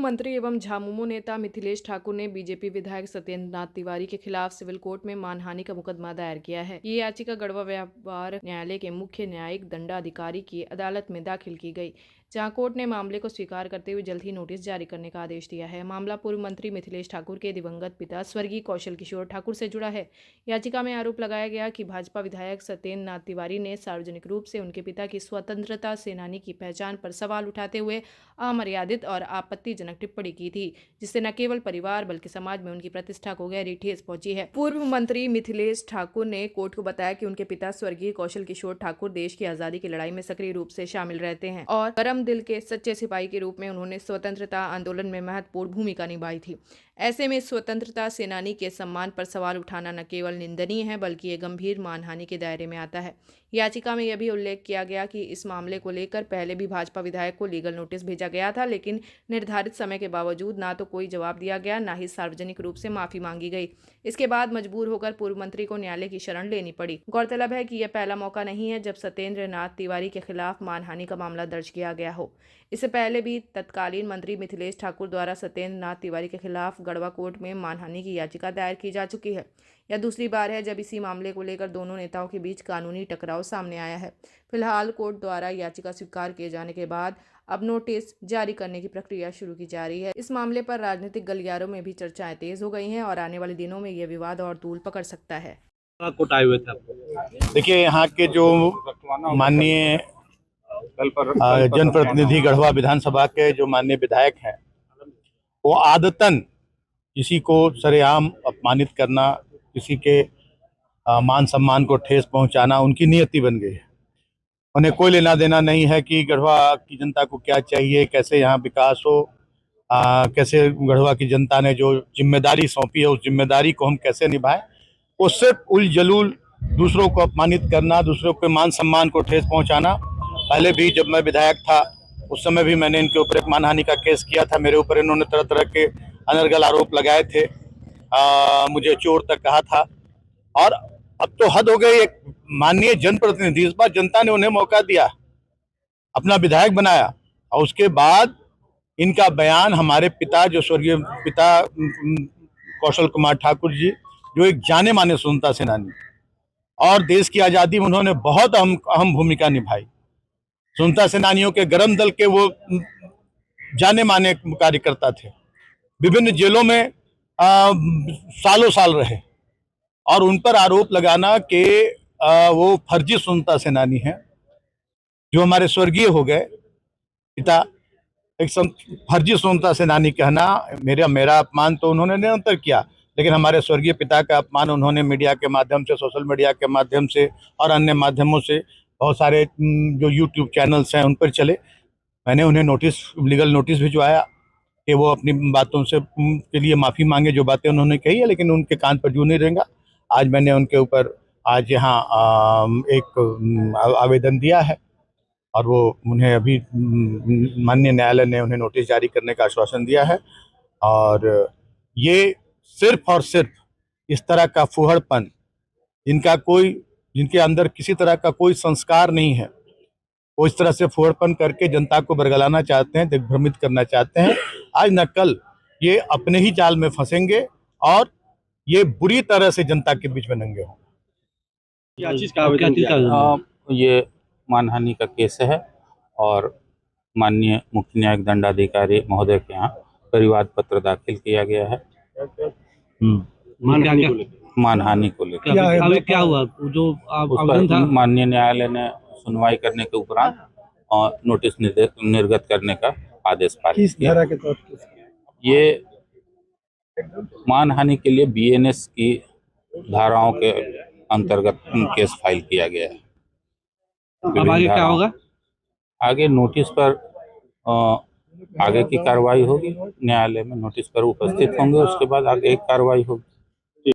मंत्री एवं झामुमो नेता मिथिलेश ठाकुर ने बीजेपी विधायक सत्येंद्र नाथ तिवारी के खिलाफ सिविल कोर्ट में मानहानि का मुकदमा दायर किया है। ये याचिका गढ़वा व्यापार न्यायालय के मुख्य न्यायिक दंडाधिकारी की अदालत में दाखिल की गई, जहां कोर्ट ने मामले को स्वीकार करते हुए जल्द ही नोटिस जारी करने का आदेश दिया है। मामला पूर्व मंत्री मिथिलेश ठाकुर के दिवंगत पिता स्वर्गीय कौशल किशोर ठाकुर से जुड़ा है। याचिका में आरोप लगाया गया कि भाजपा विधायक सत्येंद्र नाथ तिवारी ने सार्वजनिक रूप से उनके पिता की स्वतंत्रता सेनानी की पहचान पर सवाल उठाते हुए अमर्यादित और आपत्तिजनक टिप्पणी की थी, जिससे न केवल परिवार बल्कि समाज में उनकी प्रतिष्ठा को गहरी ठेस पहुंची है। पूर्व मंत्री मिथिलेश ठाकुर ने कोर्ट को बताया कि उनके पिता स्वर्गीय कौशल किशोर ठाकुर देश की आजादी की लड़ाई में सक्रिय रूप से शामिल रहते हैं और गरम दिल के सच्चे सिपाही के रूप में उन्होंने स्वतंत्रता आंदोलन में महत्वपूर्ण भूमिका निभाई थी। ऐसे में स्वतंत्रता सेनानी के सम्मान पर सवाल उठाना न केवल निंदनीय है बल्कि ये गंभीर मानहानि के दायरे में आता है। याचिका में यह भी उल्लेख किया गया कि इस मामले को लेकर पहले भी भाजपा विधायक को लीगल नोटिस भेजा गया था, लेकिन निर्धारित समय के बावजूद ना तो कोई जवाब दिया गया, ना ही सार्वजनिक रूप से माफी मांगी गई। इसके बाद मजबूर होकर पूर्व मंत्री को न्यायालय की शरण लेनी पड़ी। गौरतलब है कि यह पहला मौका नहीं है जब सत्येंद्र नाथ तिवारी के खिलाफ मानहानि का मामला दर्ज किया गया हो। इससे पहले भी तत्कालीन मंत्री मिथिलेश ठाकुर द्वारा सत्येंद्र नाथ तिवारी के खिलाफ गढ़वा कोर्ट में मानहानि की याचिका दायर की जा चुकी है। यह दूसरी बार है जब इसी मामले को लेकर दोनों नेताओं के बीच कानूनी टकराव सामने आया है। फिलहाल कोर्ट द्वारा याचिका स्वीकार किए जाने के बाद अब नोटिस जारी करने की प्रक्रिया शुरू की जा रही है। इस मामले पर राजनीतिक गलियारों में भी चर्चाएं तेज हो गई हैं और आने वाले दिनों में यह विवाद और तूल पकड़ सकता है। कोर्ट आए हुए थे। देखिए, यहाँ के जो माननीय जनप्रतिनिधि गढ़वा विधानसभा के जो माननीय विधायक हैं, वो आदतन किसी को सरेआम अपमानित करना, किसी के मान सम्मान को ठेस पहुंचाना उनकी नियति बन गई है। उन्हें कोई लेना देना नहीं है कि गढ़वा की जनता को क्या चाहिए, कैसे यहाँ विकास हो, कैसे गढ़वा की जनता ने जो जिम्मेदारी सौंपी है उस जिम्मेदारी को हम कैसे निभाएं। वो सिर्फ उल जलूल दूसरों को अपमानित करना, दूसरों के मान सम्मान को ठेस पहुंचाना। पहले भी जब मैं विधायक था उस समय भी मैंने इनके ऊपर एक मानहानि का केस किया था। मेरे ऊपर इन्होंने तरह तरह के अनर्गल आरोप लगाए थे, मुझे चोर तक कहा था। और अब तो हद हो गई। एक माननीय जनप्रतिनिधि, इस बार जनता ने उन्हें मौका दिया, अपना विधायक बनाया, और उसके बाद इनका बयान हमारे पिता, जो स्वर्गीय पिता कौशल कुमार ठाकुर जी, जो एक जाने माने स्वतंत्रता सेनानी और देश की आज़ादी में उन्होंने बहुत अहम भूमिका निभाई। स्वतंत्रता सेनानियों के गरम दल के वो जाने माने कार्यकर्ता थे। विभिन्न जेलों में सालों साल रहे और उन पर आरोप लगाना कि वो फर्जी स्वतंत्रता सेनानी हैं। जो हमारे स्वर्गीय हो गए पिता, एक फर्जी स्वतंत्रता सेनानी कहना, मेरा अपमान तो उन्होंने निरंतर किया, लेकिन हमारे स्वर्गीय पिता का अपमान उन्होंने मीडिया के माध्यम से, सोशल मीडिया के माध्यम से और अन्य माध्यमों से, बहुत सारे जो यूट्यूब चैनल्स हैं उन पर चले। मैंने उन्हें लीगल नोटिस भिजवाया कि वो अपनी बातों से के लिए माफ़ी मांगे, जो बातें उन्होंने कही है, लेकिन उनके कान पर जू नहीं रहेगा। आज मैंने उनके ऊपर आज यहाँ एक आवेदन दिया है और वो उन्हें अभी माननीय न्यायालय ने उन्हें नोटिस जारी करने का आश्वासन दिया है। और ये सिर्फ और सिर्फ इस तरह का फुहड़पन, जिनके अंदर किसी तरह का कोई संस्कार नहीं है, वो इस तरह से फुहड़पन करके जनता को बरगलाना चाहते हैं, दिग्भ्रमित करना चाहते हैं। आज न कल ये अपने ही जाल में फंसेंगे और ये बुरी तरह से जनता के बीच में नंगे होंगे। क्या चीज का आवेदन किया? ये मानहानि का केस है और माननीय मुख्य न्यायिक दंडाधिकारी महोदय के यहाँ परिवाद पत्र दाखिल किया गया है। मानहानि को लेकर अभी क्या हुआ? जो आवेदन था, माननीय न्यायालय ने सुनवाई करने के उपरांत और नोटिस निर्गत करने का आदेश पारित किया। ये मानहानि के लिए बीएनएस की धाराओं के अंतर्गत केस फाइल किया गया है। अब आगे क्या होगा? आगे नोटिस पर आगे की कार्रवाई होगी। न्यायालय में नोटिस पर उपस्थित होंगे, उसके बाद आगे एक कार्रवाई होगी।